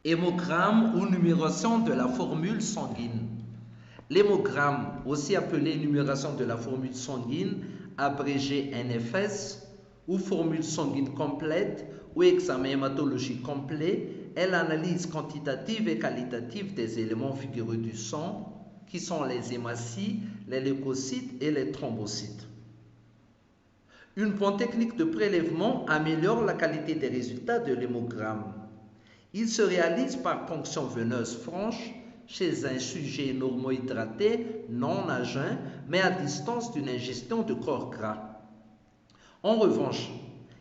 Hémogramme ou numération de la formule sanguine. L'hémogramme, aussi appelé numération de la formule sanguine, abrégé NFS, ou formule sanguine complète, ou examen hématologique complet, est l'analyse quantitative et qualitative des éléments figurés du sang, qui sont les hématies, les leucocytes et les thrombocytes. Une bonne technique de prélèvement améliore la qualité des résultats de l'hémogramme. Il se réalise par ponction veineuse franche chez un sujet normohydraté, non à jeun, mais à distance d'une ingestion de corps gras. En revanche,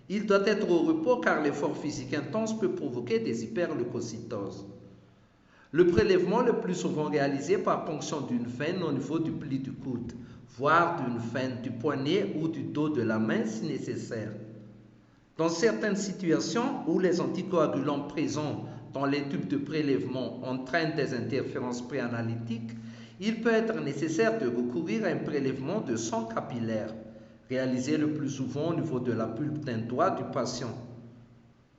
il doit être au repos car l'effort physique intense peut provoquer des hyperleucocytoses. Le prélèvement le plus souvent réalisé par ponction d'une veine au niveau du pli du coude, voire d'une veine du poignet ou du dos de la main si nécessaire. Dans certaines situations où les anticoagulants présents dans les tubes de prélèvement entraînent des interférences préanalytiques, il peut être nécessaire de recourir à un prélèvement de sang capillaire, réalisé le plus souvent au niveau de la pulpe d'un doigt du patient.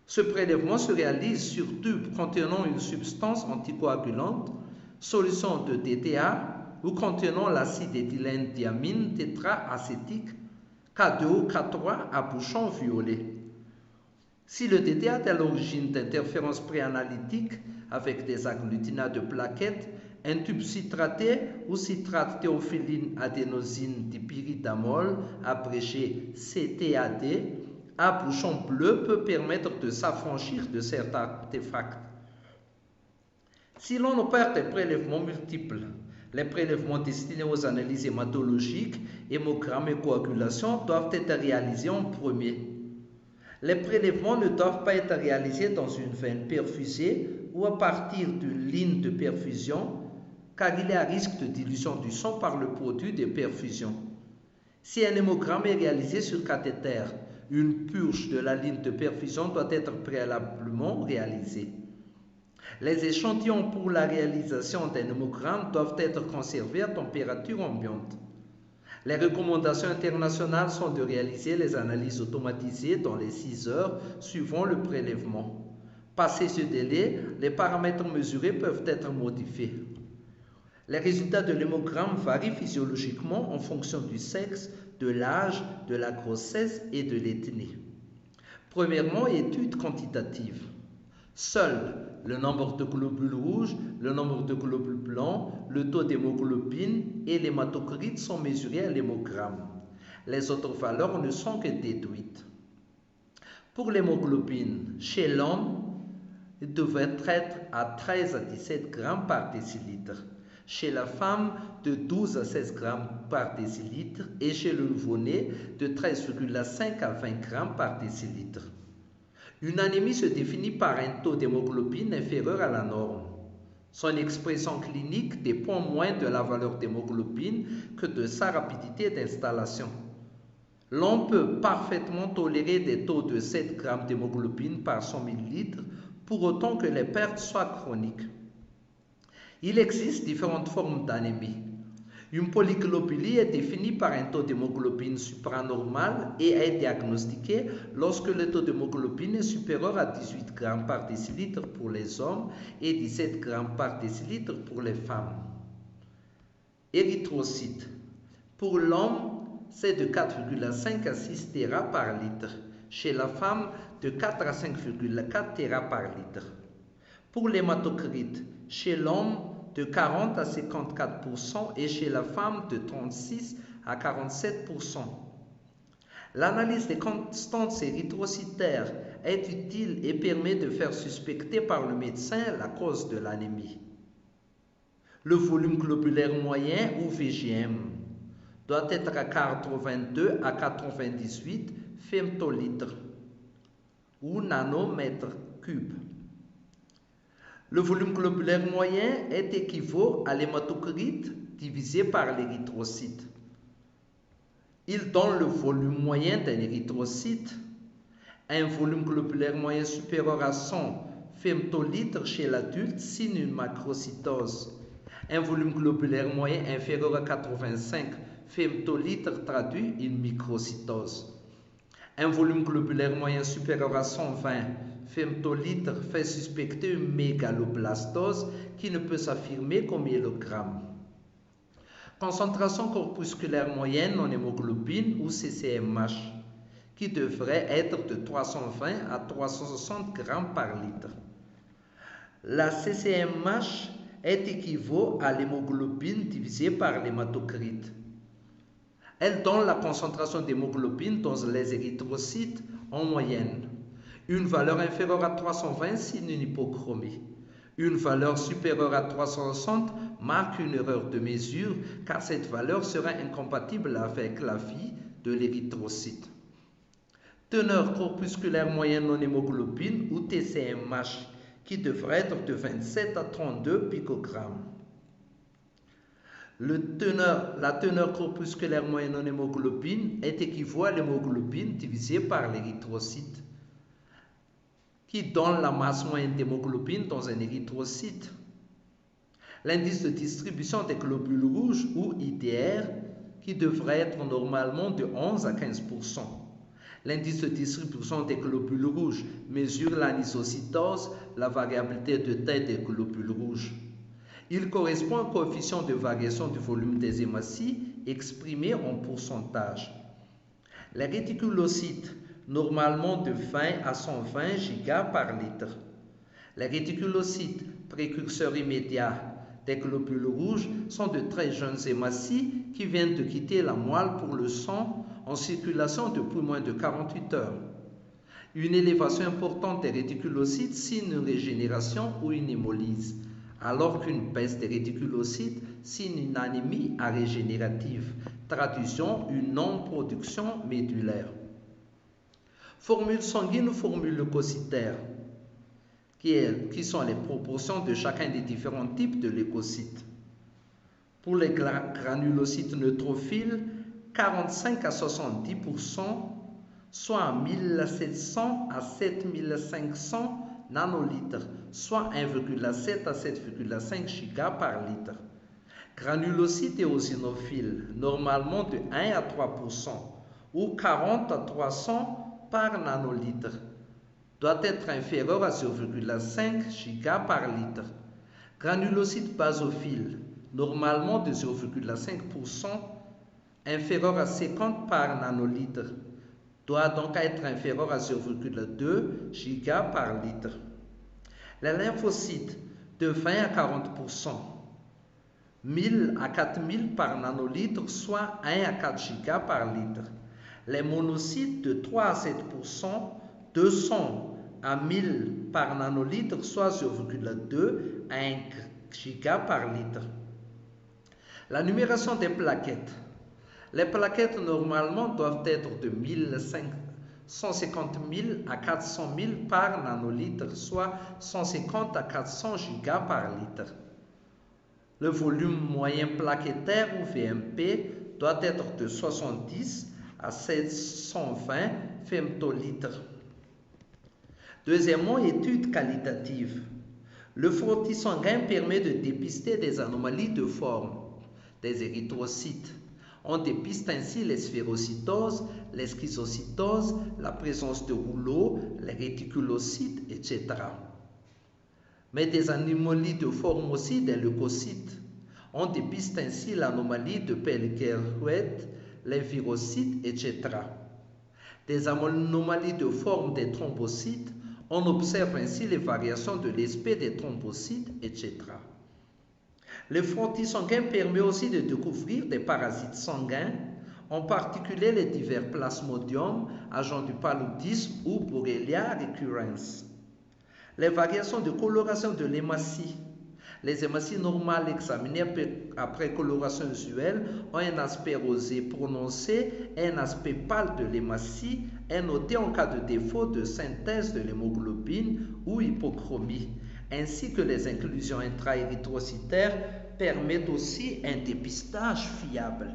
Ce prélèvement se réalise sur tube contenant une substance anticoagulante, solution de DTA ou contenant l'acide éthylène-diamine tétraacétique K2 ou K3 à bouchon violet. Si le DTA est à l'origine d'interférences préanalytiques avec des agglutinates de plaquettes, un tube citraté ou citrate théophyline adénosine dipyridamole, abrégé CTAD, à bouchon bleu peut permettre de s'affranchir de certains artefacts. Si l'on opère des prélèvements multiples, les prélèvements destinés aux analyses hématologiques, hémogrammes et coagulation doivent être réalisés en premier. Les prélèvements ne doivent pas être réalisés dans une veine perfusée ou à partir d'une ligne de perfusion, car il est à risque de dilution du sang par le produit de perfusion. Si un hémogramme est réalisé sur cathéter, une purge de la ligne de perfusion doit être préalablement réalisée. Les échantillons pour la réalisation d'un hémogramme doivent être conservés à température ambiante. Les recommandations internationales sont de réaliser les analyses automatisées dans les 6 heures suivant le prélèvement. Passé ce délai, les paramètres mesurés peuvent être modifiés. Les résultats de l'hémogramme varient physiologiquement en fonction du sexe, de l'âge, de la grossesse et de l'ethnie. Premièrement, étude quantitative. Seul le nombre de globules rouges, le nombre de globules blancs, le taux d'hémoglobine et l'hématocrite sont mesurés à l'hémogramme. Les autres valeurs ne sont que déduites. Pour l'hémoglobine, chez l'homme, il devrait être à 13 à 17 grammes par décilitre. Chez la femme, de 12 à 16 grammes par décilitre et chez le nouveau-né, de 13,5 à 20 grammes par décilitre. Une anémie se définit par un taux d'hémoglobine inférieur à la norme. Son expression clinique dépend moins de la valeur d'hémoglobine que de sa rapidité d'installation. L'on peut parfaitement tolérer des taux de 7 g d'hémoglobine par 100 ml pour autant que les pertes soient chroniques. Il existe différentes formes d'anémie. Une polyglobulie est définie par un taux d'hémoglobine supranormal et est diagnostiquée lorsque le taux d'hémoglobine est supérieur à 18 g par décilitre pour les hommes et 17 g par décilitre pour les femmes. Érythrocytes. Pour l'homme, c'est de 4,5 à 6 téra par litre. Chez la femme, de 4 à 5,4 téra par litre. Pour l'hématocrite, chez l'homme, de 40 à 54% et chez la femme de 36 à 47%. L'analyse des constantes érythrocytaires est utile et permet de faire suspecter par le médecin la cause de l'anémie. Le volume globulaire moyen ou VGM doit être à 82 à 98 femtolitres ou nanomètres cubes. Le volume globulaire moyen est équivaut à l'hématocrite divisé par l'érythrocyte. Il donne le volume moyen d'un érythrocyte. Un volume globulaire moyen supérieur à 100 femtolitres chez l'adulte signe une macrocytose. Un volume globulaire moyen inférieur à 85 femtolitres traduit une microcytose. Un volume globulaire moyen supérieur à 120 femtolitres fait suspecter une mégaloblastose qui ne peut s'affirmer qu'au myélogramme. Concentration corpusculaire moyenne en hémoglobine ou CCMH qui devrait être de 320 à 360 grammes par litre. La CCMH est équivaut à l'hémoglobine divisée par l'hématocrite. Elle donne la concentration d'hémoglobine dans les érythrocytes en moyenne. Une valeur inférieure à 320 signe une hypochromie. Une valeur supérieure à 360 marque une erreur de mesure car cette valeur serait incompatible avec la vie de l'érythrocyte. Teneur corpusculaire moyenne en hémoglobine ou TCMH qui devrait être de 27 à 32 picogrammes. La teneur corpusculaire moyenne en hémoglobine est équivaut à l'hémoglobine divisée par l'érythrocyte qui donne la masse moyenne d'hémoglobine dans un érythrocyte. L'indice de distribution des globules rouges ou IDR qui devrait être normalement de 11 à 15%. L'indice de distribution des globules rouges mesure l'anisocytose, la variabilité de taille des globules rouges. Il correspond au coefficient de variation du volume des hématies exprimé en pourcentage. Les réticulocytes, normalement de 20 à 120 giga par litre. Les réticulocytes, précurseurs immédiats des globules rouges, sont de très jeunes hématies qui viennent de quitter la moelle pour le sang en circulation depuis moins de 48 heures. Une élévation importante des réticulocytes signe une régénération ou une hémolyse, alors qu'une baisse des réticulocytes signe une anémie arégénérative, traduisant une non-production médulaire. Formule sanguine ou formule leucocytaire, qui sont les proportions de chacun des différents types de leucocytes. Pour les granulocytes neutrophiles, 45 à 70%, soit 1700 à 7500 nanolitres, soit 1,7 à 7,5 giga par litre. Granulocytes éosinophiles, normalement de 1 à 3%, ou 40 à 300 par nanolitre, doit être inférieur à 0,5 giga par litre. Granulocytes basophiles, normalement de 0,5%, inférieur à 50 par nanolitre, doit donc être inférieur à 0,2 giga par litre. Les lymphocytes de 20 à 40%, 1000 à 4000 par nanolitre, soit 1 à 4 giga par litre. Les monocytes de 3 à 7%, 200 à 1000 par nanolitre, soit 0,2 à 1 giga par litre. La numération des plaquettes. Les plaquettes normalement doivent être de 150 000 à 400 000 par nanolitre, soit 150 à 400 giga par litre. Le volume moyen plaquettaire ou VMP doit être de 70 à 720 femtolitres. Deuxièmement, étude qualitative. Le frottis sanguin permet de dépister des anomalies de forme des érythrocytes. On dépiste ainsi les sphérocytoses, les schizocytoses, la présence de rouleaux, les réticulocytes, etc. Mais des anomalies de forme aussi des leucocytes. On dépiste ainsi l'anomalie de Pelletier-Rouet, les virocytes, etc. Des anomalies de forme des thrombocytes, on observe ainsi les variations de l'aspect des thrombocytes, etc. Le frottis sanguin permet aussi de découvrir des parasites sanguins, en particulier les divers plasmodiums, agents du paludisme ou Borrelia recurrens. Les variations de coloration de l'hématie. Les hématies normales examinées après coloration usuelle ont un aspect rosé prononcé et un aspect pâle de l'hématie est noté en cas de défaut de synthèse de l'hémoglobine ou hypochromie, ainsi que les inclusions intra-érythrocytaires permettent aussi un dépistage fiable.